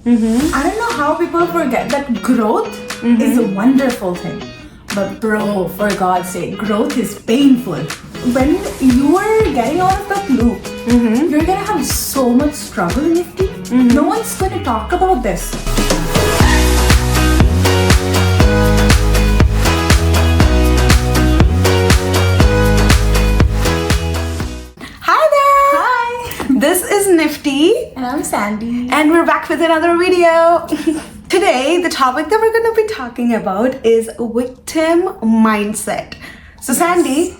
I don't know how people forget that growth is a wonderful thing. But bro, for God's sake, growth is painful. When you are getting out of that loop, you're gonna have so much struggle in Nifty. No one's gonna talk about this. Hi there! Hi! This is Nifty. And I'm Sandy. And we're back with another video. Today, the topic that we're going to be talking about is victim mindset. So Sandy,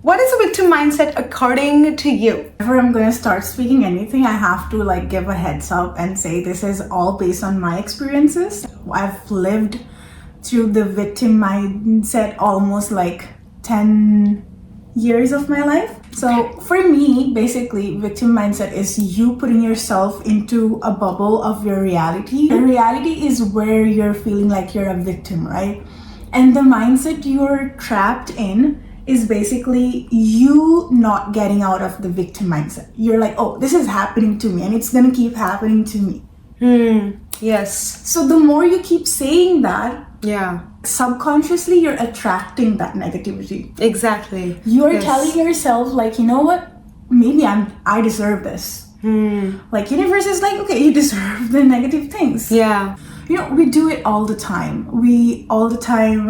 what is a victim mindset according to you? Whenever I'm gonna start speaking anything, I have to give a heads up and say this is all based on my experiences. I've lived through the victim mindset almost 10 years of my life. So for me, basically, victim mindset is you putting yourself into a bubble of your reality. The reality is where you're feeling like you're a victim, right? And the mindset you're trapped in is basically you not getting out of the victim mindset. You're like, oh, this is happening to me and it's gonna keep happening to me. Yes. So the more you keep saying that, Yeah. subconsciously you're attracting that negativity. Exactly. You're telling yourself you know what, maybe I deserve this. Universe is okay, you deserve the negative things. Yeah. We do it all the time. We all the time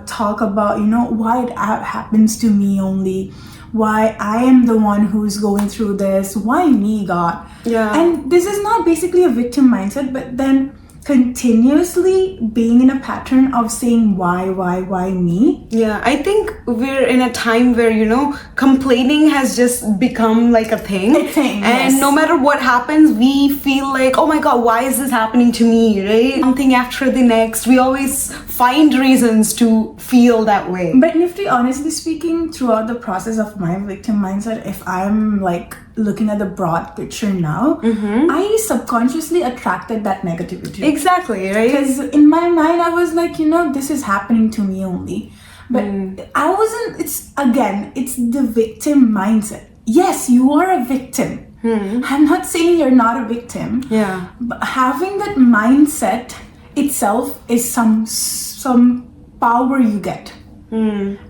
talk about why it happens to me only, why I am the one who's going through this, why me, God. Yeah. And this is not basically a victim mindset, but then continuously being in a pattern of saying why me. Yeah, I think we're in a time where, complaining has just become a thing. And yes. No matter what happens, we feel oh my God, why is this happening to me, right? Something after the next. We always find reasons to feel that way. But Nifty, honestly speaking, throughout the process of my victim mindset, if I'm looking at the broad picture now, I subconsciously attracted that negativity. Exactly, right? Because in my mind, I was this is happening to me only. But I wasn't, it's the victim mindset. Yes, you are a victim. I'm not saying you're not a victim. Yeah. But having that mindset itself is some power you get.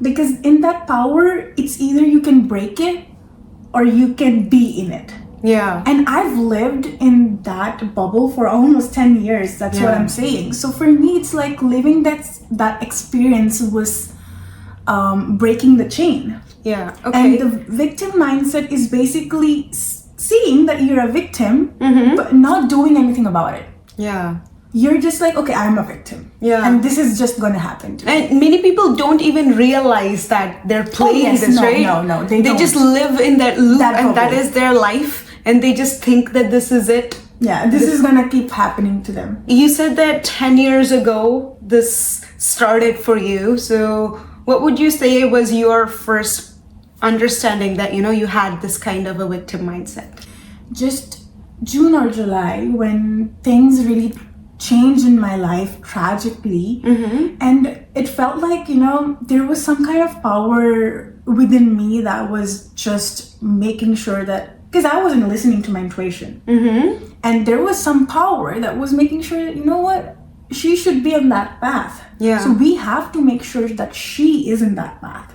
Because in that power, it's either you can break it or you can be in it. Yeah. And I've lived in that bubble for almost 10 years. That's what I'm saying. So for me, it's living that experience was breaking the chain. Yeah. Okay. And the victim mindset is basically seeing that you're a victim, but not doing anything about it. Yeah. You're just okay, I'm a victim. Yeah. And this is just going to happen to me. And many people don't even realize that they're playing this, right? No, they don't. just live in that loop and that bubble. is their life. And they just think that this is it. Yeah, this is going to keep happening to them. You said that 10 years ago, this started for you. So what would you say was your first understanding that, you had this kind of a victim mindset? Just June or July, when things really changed in my life tragically, and it felt there was some kind of power within me that was just making sure that, because I wasn't listening to my intuition, and there was some power that was making sure that, you know what, she should be on that path. Yeah. So we have to make sure that she is in that path.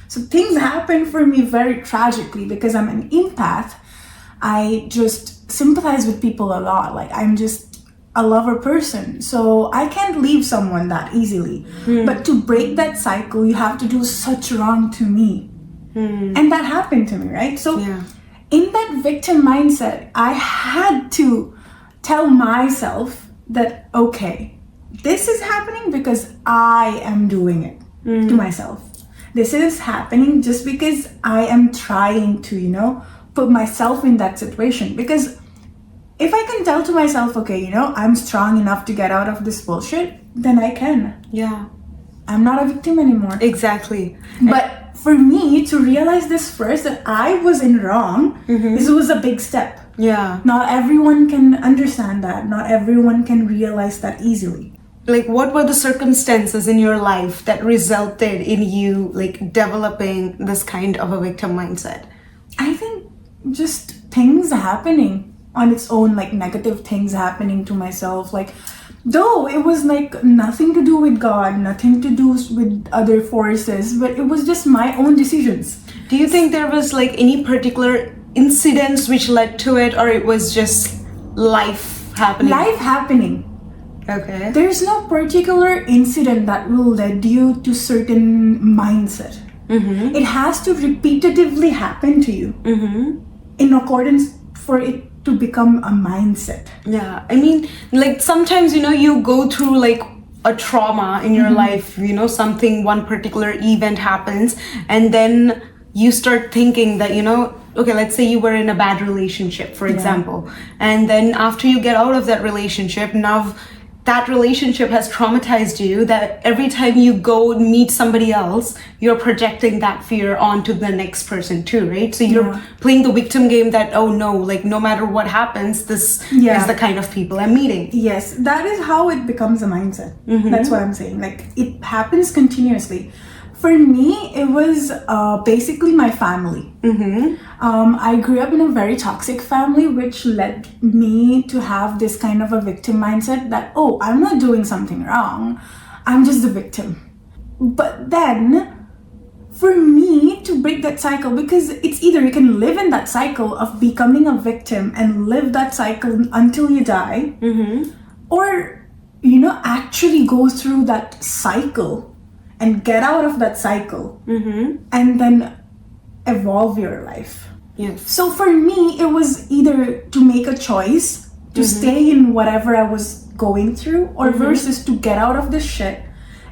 So things happen for me very tragically because I'm an empath. I just sympathize with people a lot. I'm just a lover person, so I can't leave someone that easily. But to break that cycle, you have to do such wrong to me, and that happened to me, right? So in that victim mindset, I had to tell myself that, okay, this is happening because I am doing it to myself. This is happening just because I am trying to put myself in that situation. Because if I can tell to myself, okay, I'm strong enough to get out of this bullshit, then I can. Yeah. I'm not a victim anymore. Exactly. But for me to realize this first, that I was in wrong, this was a big step. Yeah. Not everyone can understand that. Not everyone can realize that easily. What were the circumstances in your life that resulted in you developing this kind of a victim mindset? I think just things happening. on its own, like negative things happening to myself. Like, though it was like nothing to do with God, nothing to do with other forces, but it was just my own decisions. Do you think there was like any particular incidents which led to it, or it was just life happening? Life happening. Okay. There's no particular incident that will lead you to certain mindset. It has to repetitively happen to you in accordance for it to become a mindset. Yeah, I mean, like sometimes, you go through like a trauma in your life, something, one particular event happens, and then you start thinking that, okay, let's say you were in a bad relationship, for example, and then after you get out of that relationship, now that relationship has traumatized you, that every time you go meet somebody else, you're projecting that fear onto the next person too, right? So you're playing the victim game that, oh no, like no matter what happens, this is the kind of people I'm meeting. Yes, that is how it becomes a mindset. That's what I'm saying. Like, it happens continuously. For me, it was basically my family. I grew up in a very toxic family, which led me to have this kind of a victim mindset that, oh, I'm not doing something wrong, I'm just the victim. But then, for me to break that cycle, because it's either you can live in that cycle of becoming a victim and live that cycle until you die, or, actually go through that cycle and get out of that cycle and then evolve your life. Yes. So for me, it was either to make a choice to stay in whatever I was going through, or versus to get out of this shit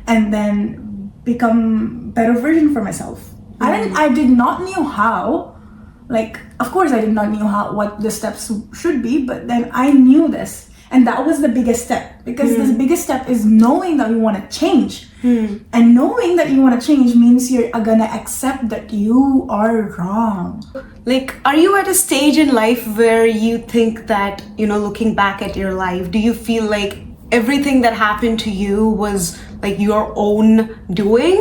and then become better version for myself. I did not know how. Like, of course I did not know what the steps should be, but then I knew this. And that was the biggest step, because the biggest step is knowing that you want to change. And knowing that you want to change means you're gonna accept that you are wrong. Like, are you at a stage in life where you think that, looking back at your life, do you feel like everything that happened to you was like your own doing?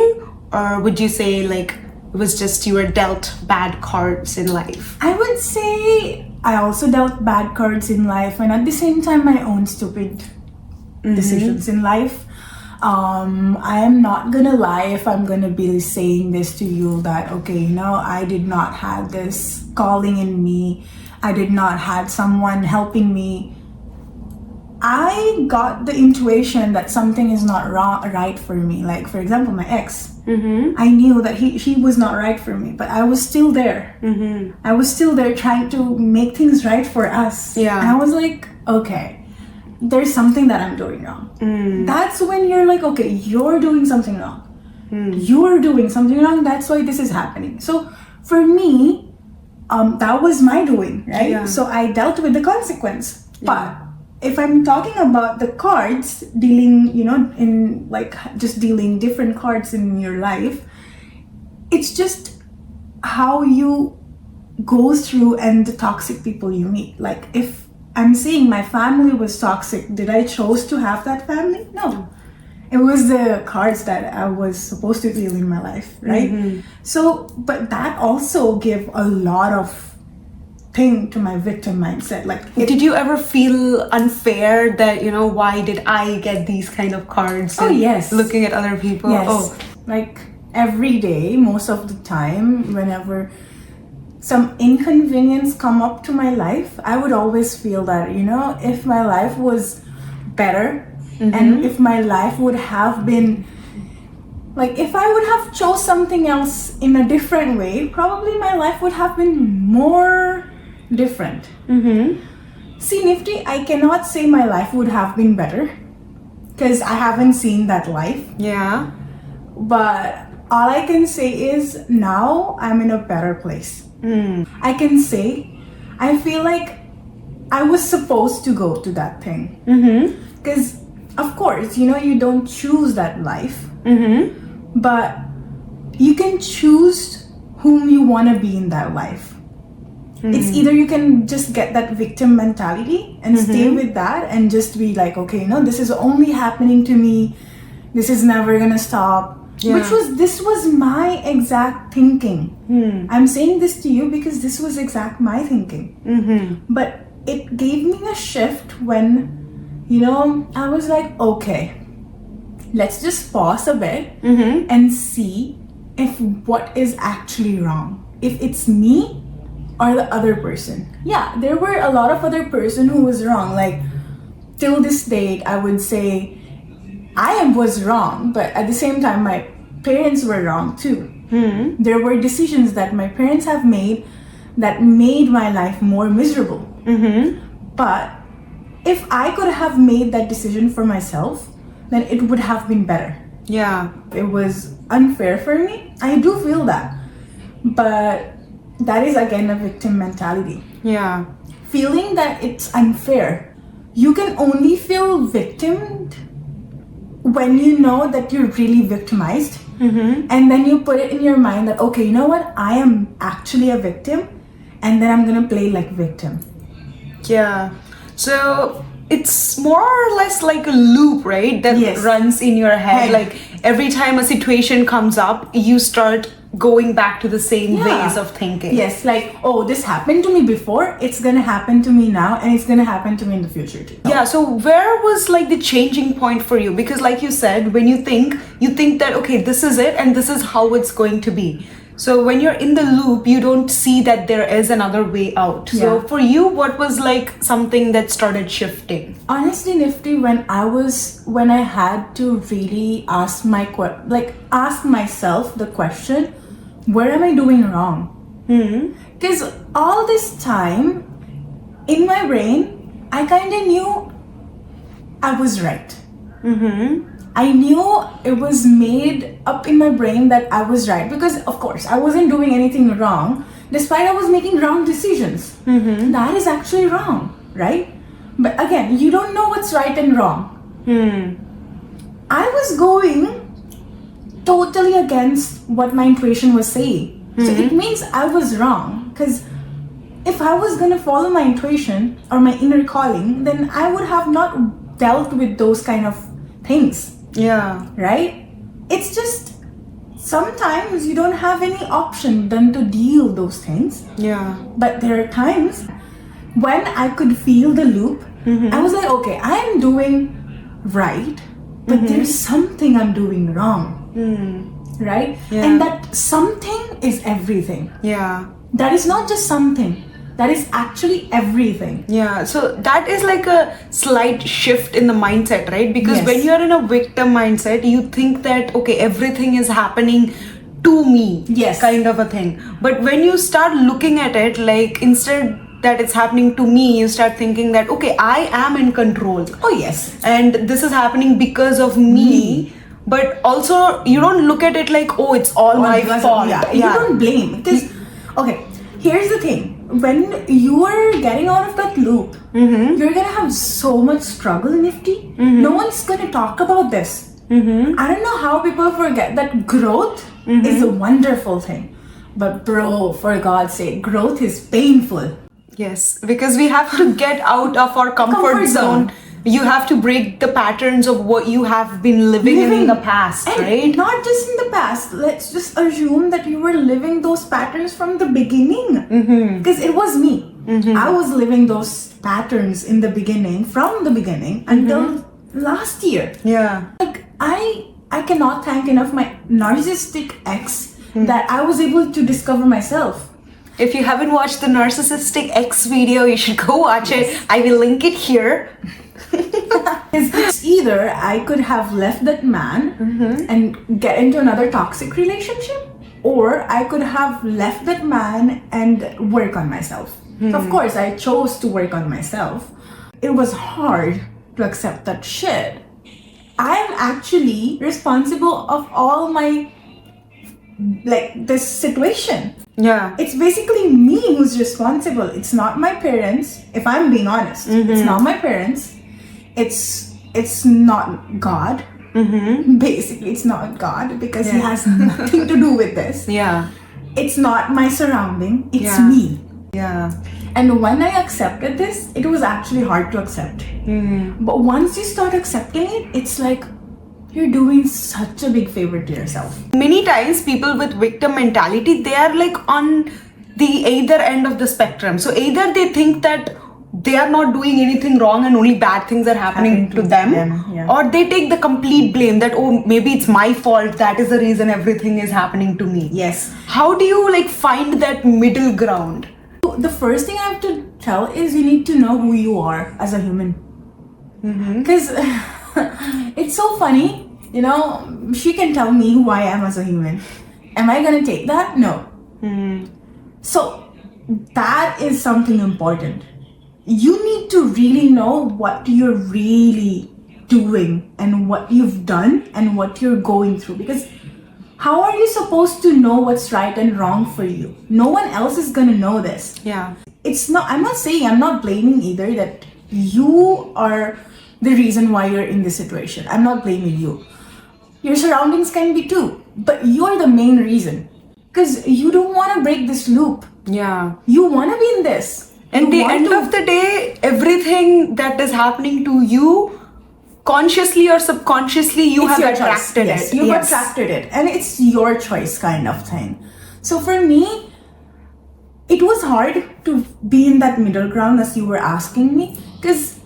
Or would you say like it was just you were dealt bad cards in life? I would say I also dealt bad cards in life, and at the same time my own stupid decisions in life. I am not gonna lie if I'm gonna be saying this to you that, okay, I did not have this calling in me, I did not have someone helping me. I got the intuition that something is not right for me. Like, for example, my ex. I knew that he was not right for me, but I was still there. I was still there trying to make things right for us. Yeah. And I was like, okay, there's something that I'm doing wrong. That's when you're like, okay, you're doing something wrong. You're doing something wrong. That's why this is happening. So for me, that was my doing, right? Yeah. So I dealt with the consequence. But if I'm talking about the cards, dealing, in like just dealing different cards in your life, it's just how you go through and the toxic people you meet. Like, if I'm saying my family was toxic, did I chose to have that family? No. It was the cards that I was supposed to deal in my life, right? So, but that also gave a lot of thing to my victim mindset. Like, did you ever feel unfair that, why did I get these kind of cards? Oh, yes. Looking at other people? Yes. Oh. Like, every day, most of the time, whenever some inconvenience come up to my life, I would always feel that, if my life was better, and if my life would have been, like, if I would have chose something else in a different way, probably my life would have been more different. See, Nifty, I cannot say my life would have been better, because I haven't seen that life. Yeah. But all I can say is now I'm in a better place. I can say I feel like I was supposed to go to that thing. Because of course, you don't choose that life. But you can choose whom you want to be in that life. It's either you can just get that victim mentality and stay with that and just be like, okay, this is only happening to me, this is never gonna stop. This was my exact thinking. I'm saying this to you because this was exact my thinking. But it gave me a shift when, I was like, okay, let's just pause a bit and see if what is actually wrong. If it's me or the other person. Yeah, there were a lot of other person who was wrong. Like, till this date, I would say I was wrong, but at the same time, my parents were wrong too. There were decisions that my parents have made that made my life more miserable. But if I could have made that decision for myself, then it would have been better. Yeah. It was unfair for me. I do feel that. But that is again a victim mentality. Yeah. Feeling that it's unfair. You can only feel victimed when you know that you're really victimized. And then you put it in your mind that, okay, you know what? I am actually a victim. And then I'm going to play like victim. Yeah. So it's more or less like a loop, right? That Yes. runs in your head. Head. Like every time a situation comes up, you start going back to the same Yeah. ways of thinking. Yes, like, oh, this happened to me before, it's gonna happen to me now, and it's gonna happen to me in the future too. Yeah, so where was like the changing point for you? Because like you said, when you think that, okay, this is it and this is how it's going to be. So when you're in the loop, you don't see that there is another way out. So Yeah. for you, what was like something that started shifting? Honestly, Nifty, when I had to really ask myself the question, where am I doing wrong? Because all this time, in my brain, I kind of knew I was right. I knew it was made up in my brain that I was right, because of course I wasn't doing anything wrong despite I was making wrong decisions. That is actually wrong, right? But again, you don't know what's right and wrong. I was going totally against what my intuition was saying. So it means I was wrong, because if I was going to follow my intuition or my inner calling, then I would have not dealt with those kind of things. Yeah. Right? It's just sometimes you don't have any option than to deal those things. Yeah. But there are times when I could feel the loop. I was like, okay, I am doing right, but there's something I'm doing wrong. Right? Yeah. And that something is everything. Yeah. That is not just something. That is actually everything. Yeah, so that is like a slight shift in the mindset, right? Because Yes. when you're in a victim mindset, you think that, okay, everything is happening to me, Yes. kind of a thing. But when you start looking at it, like instead that it's happening to me, you start thinking that, okay, I am in control. Oh, yes. And this is happening because of me. But also, you don't look at it like, oh, it's all my fault. Yeah, you don't blame. Because, okay, here's the thing. When you are getting out of that loop, you're gonna have so much struggle, Nifty. No one's gonna talk about this. I don't know how people forget that growth is a wonderful thing. But bro, for God's sake, growth is painful. Yes, because we have to get out of our comfort zone. You have to break the patterns of what you have been living in the past, And right? not just in the past. Let's just assume that you were living those patterns from the beginning. Because it was me. I was living those patterns in the beginning, from the beginning until last year. Yeah. Like, I cannot thank enough my narcissistic ex that I was able to discover myself. If you haven't watched the Narcissistic X video, you should go watch it. I will link it here. It's either I could have left that man and get into another toxic relationship, or I could have left that man and work on myself. So of course, I chose to work on myself. It was hard to accept that shit. I am actually responsible of all my, like, this situation. Yeah. It's basically me who's responsible. It's not my parents, if I'm being honest. It's not my parents. It's not God. Basically, it's not God, because he has nothing to do with this. Yeah. It's not my surrounding. It's Yeah. me. Yeah. And when I accepted this, it was actually hard to accept. But once you start accepting it, it's like you're doing such a big favor to yourself. Many times people with victim mentality, they are like on the either end of the spectrum. So either they think that, they are not doing anything wrong and only bad things are happening to them. Yeah. Or they take the complete blame that, oh, maybe it's my fault, that is the reason everything is happening to me. Yes. How do you like find that middle ground? The first thing I have to tell is you need to know who you are as a human. Because it's so funny, you know, she can tell me who I am as a human. Am I gonna take that? No. So that is something important. You need to really know what you're really doing and what you've done and what you're going through, because how are you supposed to know what's right and wrong for you? No one else is gonna know this. Yeah. I'm not blaming either that you are the reason why you're in this situation. I'm not blaming you. Your surroundings can be too, but you're the main reason, because you don't want to break this loop. Yeah. You want to be in this. And the end of the day, everything that is happening to you, consciously or subconsciously, you have attracted it. You've attracted it, and it's your choice kind of thing. So for me, it was hard to be in that middle ground as you were asking me, because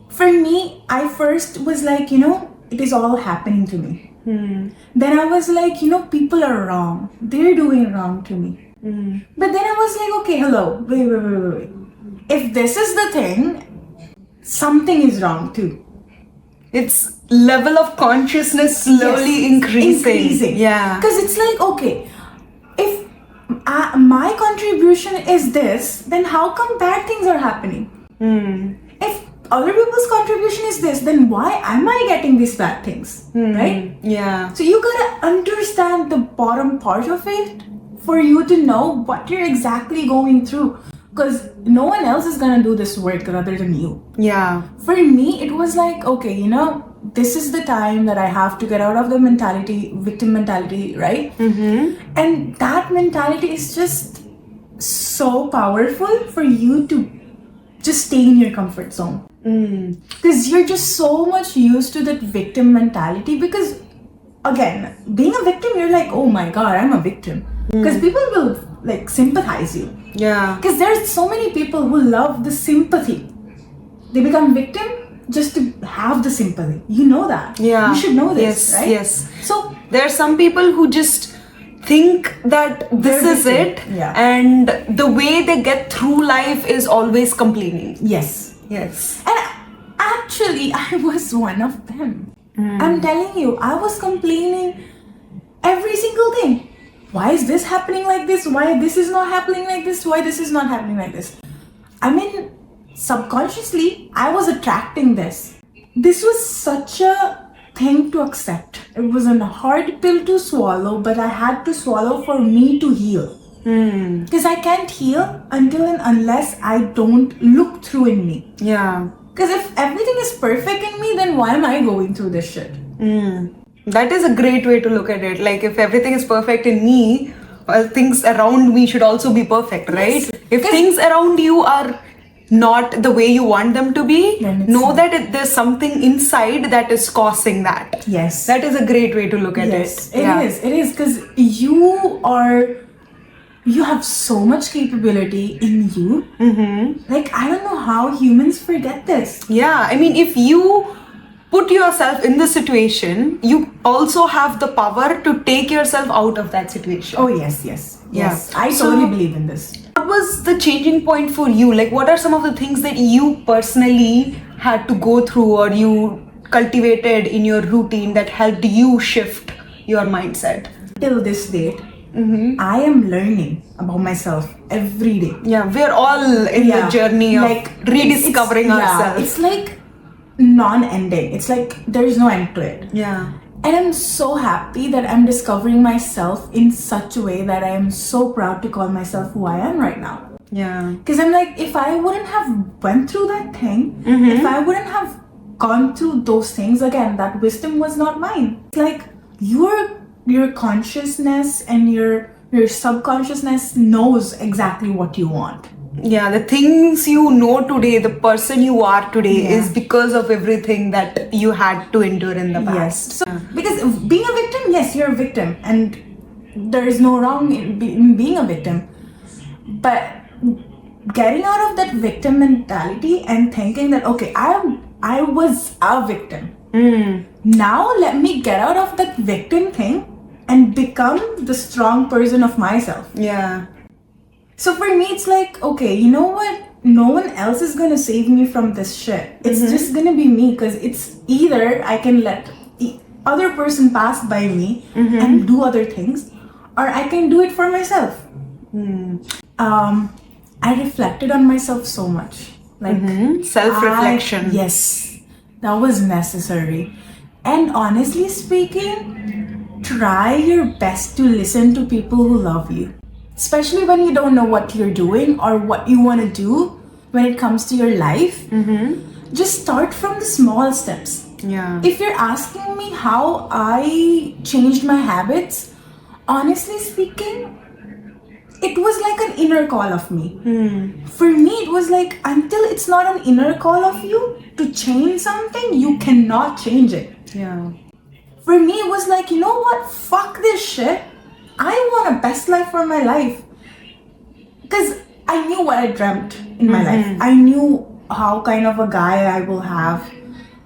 for me, I first was like, it is all happening to me. Then I was like, people are wrong. They're doing wrong to me. But then I was like, okay, hello, wait. If this is the thing, something is wrong too. It's level of consciousness slowly increasing. Yeah. Because it's like, okay, if my contribution is this, then how come bad things are happening? If other people's contribution is this, then why am I getting these bad things? Right? Yeah. So you gotta understand the bottom part of it for you to know what you're exactly going through, because no one else is gonna do this work other than you. Yeah. For me, it was like, okay, this is the time that I have to get out of the victim mentality, right? And that mentality is just so powerful for you to just stay in your comfort zone. Because you're just so much used to that victim mentality, because again, being a victim, you're like, oh my god, I'm a victim. Because people will like sympathize you. Yeah. Because there's so many people who love the sympathy. They become victim just to have the sympathy. You know that. Yeah. You should know this, right? Yes. So there are some people who just think that this is it, and the way they get through life is always complaining. Yes. And actually, I was one of them. I'm telling you, I was complaining every single thing. Why is this happening like this? Why this is not happening like this? Why this is not happening like this? I mean, subconsciously, I was attracting this. This was such a thing to accept. It was a hard pill to swallow, but I had to swallow for me to heal. Because I can't heal until and unless I don't look through in me. Yeah. Because if everything is perfect in me, then why am I going through this shit? That is a great way to look at it. Like, if everything is perfect in me, well, things around me should also be perfect, right? Yes. If things around you are not the way you want them to be, know that there's something inside that is causing that. Yes. That is a great way to look at it. It is. Because you have so much capability in you. Like, I don't know how humans forget this. Yeah, I mean, if you put yourself in the situation, you also have the power to take yourself out of that situation. Oh, yes. I totally believe in this. What was the changing point for you? Like, what are some of the things that you personally had to go through or you cultivated in your routine that helped you shift your mindset? Till this date, I am learning about myself every day. Yeah, we're all in the journey of like rediscovering ourselves. It's like non-ending. It's like there's no end to it. Yeah. And I'm so happy that I'm discovering myself in such a way that I am so proud to call myself who I am right now. Yeah. Because I'm like, if I wouldn't have went through that thing, if I wouldn't have gone through those things, again, that wisdom was not mine. It's like your consciousness and your subconsciousness knows exactly what you want. Yeah, the things you know today, the person you are today is because of everything that you had to endure in the past. Yes. So, because being a victim, yes, you're a victim, and there is no wrong in being a victim. But getting out of that victim mentality and thinking that, okay, I was a victim. Now let me get out of that victim thing and become the strong person of myself. Yeah. So for me, it's like, okay, you know what? No one else is gonna save me from this shit. It's just gonna be me, because it's either I can let the other person pass by me and do other things, or I can do it for myself. I reflected on myself so much. Like self-reflection. Yes, that was necessary. And honestly speaking, try your best to listen to people who love you. Especially when you don't know what you're doing or what you want to do when it comes to your life. Just start from the small steps. Yeah. If you're asking me how I changed my habits, honestly speaking, it was like an inner call of me. For me, it was like, until it's not an inner call of you to change something, you cannot change it. Yeah. For me, it was like, you know what? Fuck this shit. I want a best life for my life. Because I knew what I dreamt in my life. I knew how kind of a guy I will have.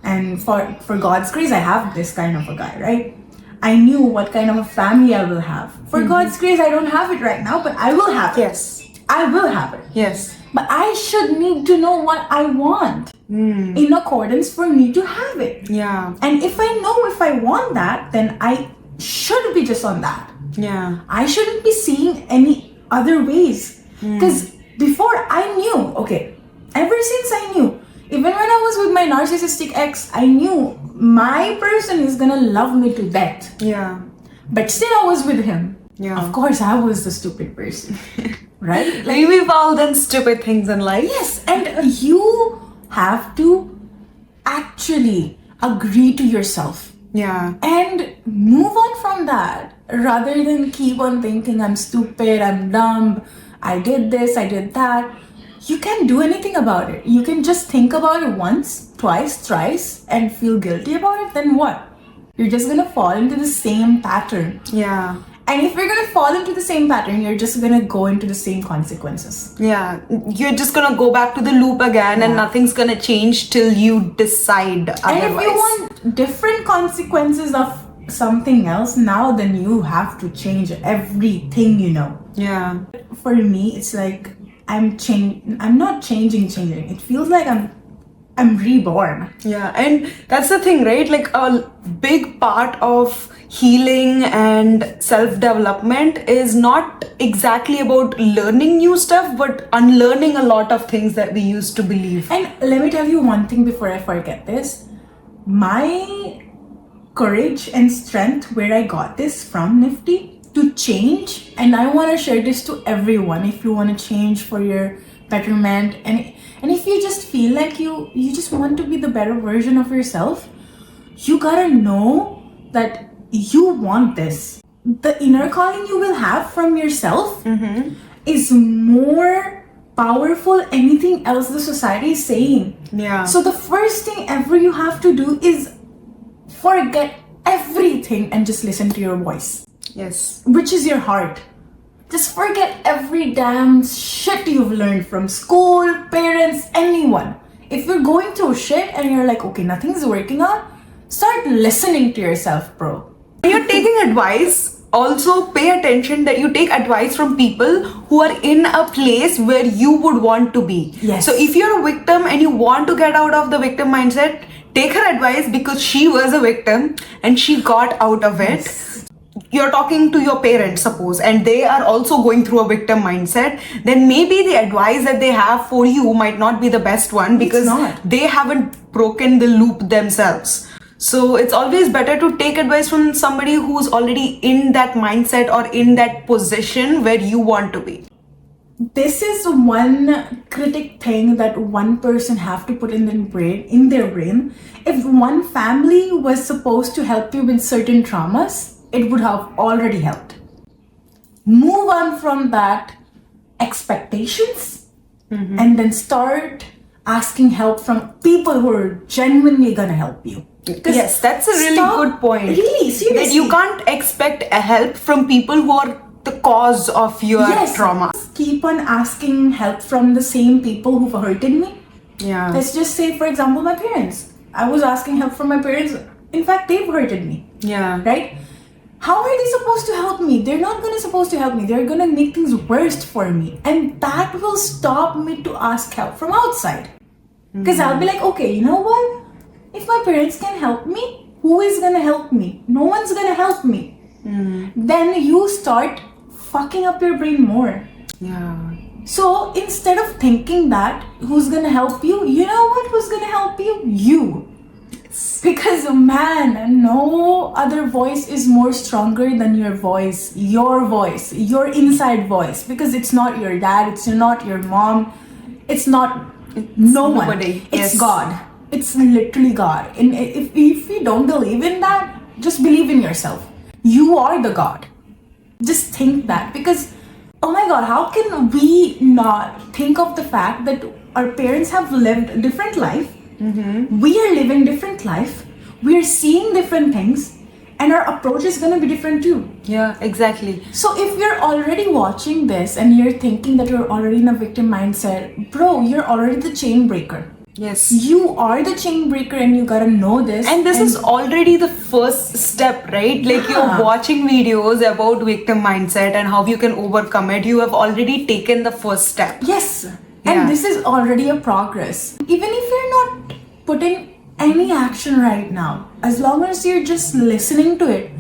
And for God's grace, I have this kind of a guy, right? I knew what kind of a family I will have. For God's grace, I don't have it right now, but I will have it. Yes. I will have it. Yes. But I should need to know what I want in accordance for me to have it. Yeah. And if I know if I want that, then I should be just on that. Yeah. I shouldn't be seeing any other ways. Because before I knew, okay, ever since I knew, even when I was with my narcissistic ex, I knew my person is gonna love me to death. Yeah. But still I was with him. Yeah. Of course I was the stupid person. Right? Like, we've all done stupid things in life. Yes, and you have to actually agree to yourself. Yeah. And move on from that, rather than keep on thinking I'm stupid, I'm dumb, I did this, I did that. You can't do anything about it. You can just think about it once, twice, thrice, and feel guilty about it. Then what? You're just gonna fall into the same pattern. Yeah. And if you're gonna fall into the same pattern, you're just gonna go into the same consequences. Yeah. You're just gonna go back to the loop again and nothing's gonna change till you decide otherwise. And if you want different consequences of something else now, then you have to change everything, you know. Yeah. For me, it's like I'm not changing. It feels like I'm reborn. Yeah, and that's the thing, right? Like, a big part of healing and self-development is not exactly about learning new stuff, but unlearning a lot of things that we used to believe. And let me tell you one thing before I forget this. My courage and strength, where I got this from Nifty, to change, and I want to share this to everyone. If you want to change for your betterment, and if you just feel like you just want to be the better version of yourself, you gotta know that you want this. The inner calling you will have from yourself is more powerful than anything else the society is saying. Yeah. So the first thing ever you have to do is forget everything and just listen to your voice. Yes. Which is your heart. Just forget every damn shit you've learned from school, parents, anyone. If you're going through shit and you're like, okay, nothing's working out, start listening to yourself, bro. When you're taking advice, also pay attention that you take advice from people who are in a place where you would want to be. Yes. So if you're a victim and you want to get out of the victim mindset, take her advice, because she was a victim and she got out of it. Yes. You're talking to your parents, suppose, and they are also going through a victim mindset, then maybe the advice that they have for you might not be the best one, because they haven't broken the loop themselves. So it's always better to take advice from somebody who's already in that mindset or in that position where you want to be. This is one critic thing that one person have to put in their brain. If one family was supposed to help you with certain traumas, it would have already helped. Move on from that expectations and then start asking help from people who are genuinely gonna help you. Yes, that's a really good point. Really, seriously. That you can't expect a help from people who are the cause of your trauma. Keep on asking help from the same people who've hurted me. Yeah. Let's just say, for example, my parents. I was asking help from my parents. In fact, they've hurted me. Yeah. Right? How are they supposed to help me? They're not supposed to help me. They're gonna make things worse for me. And that will stop me to ask help from outside. Because I'll be like, okay, you know what? If my parents can help me, who is gonna help me? No one's gonna help me. Then you start fucking up your brain more. Yeah. So instead of thinking that who's gonna help you, you know what? Who's gonna help you? You. Because man, no other voice is more stronger than your voice, your inside voice. Because it's not your dad, it's not your mom, it's nobody. It's God. It's literally God. And if you don't believe in that, just believe in yourself. You are the God. Just think that. Because, oh my God, how can we not think of the fact that our parents have lived a different life? We are living different life. We are seeing different things. And our approach is going to be different too. Yeah, exactly. So if you're already watching this and you're thinking that you're already in a victim mindset, bro, you're already the chain breaker. Yes. You are the chain breaker and you gotta know this. And this is already the first step, right? Like you're watching videos about victim mindset and how you can overcome it. You have already taken the first step. Yes. Yeah. And this is already a progress. Even if you're not putting any action right now, as long as you're just listening to it,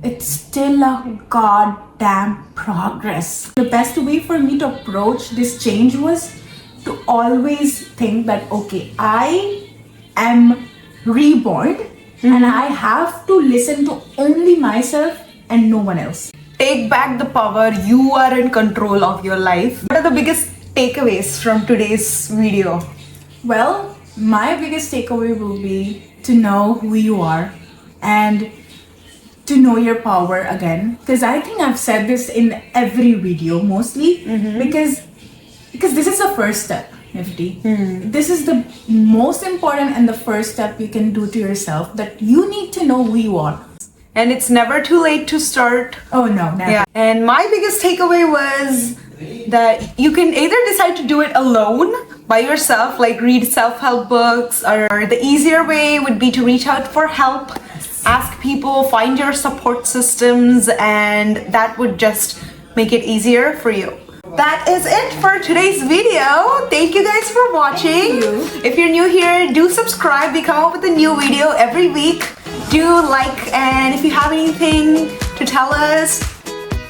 it's still a goddamn progress. The best way for me to approach this change was to always think that, okay, I am reborn and I have to listen to only myself and no one else. Take back the power. You are in control of your life. What are the biggest takeaways from today's video? Well, my biggest takeaway will be to know who you are and to know your power again. Because I think I've said this in every video mostly because this is the first step, Nifty. This is the most important and the first step you can do to yourself, that you need to know who you are. And it's never too late to start. Oh no, never. Yeah. And my biggest takeaway was that you can either decide to do it alone by yourself, like read self-help books, or the easier way would be to reach out for help, ask people, find your support systems, and that would just make it easier for you. That is it for today's video. Thank you guys for watching. If you're new here, do subscribe. We come up with a new video every week. Do like, and if you have anything to tell us,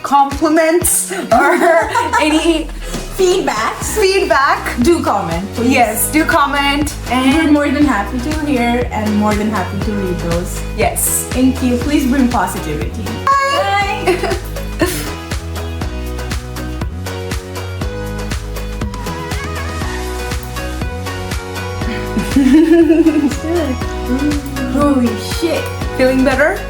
compliments or any feedback, do comment, please. Yes, do comment. We're And more than happy to hear and more than happy to read those. yes. Thank you. Please bring positivity. Bye. Holy shit. Feeling better?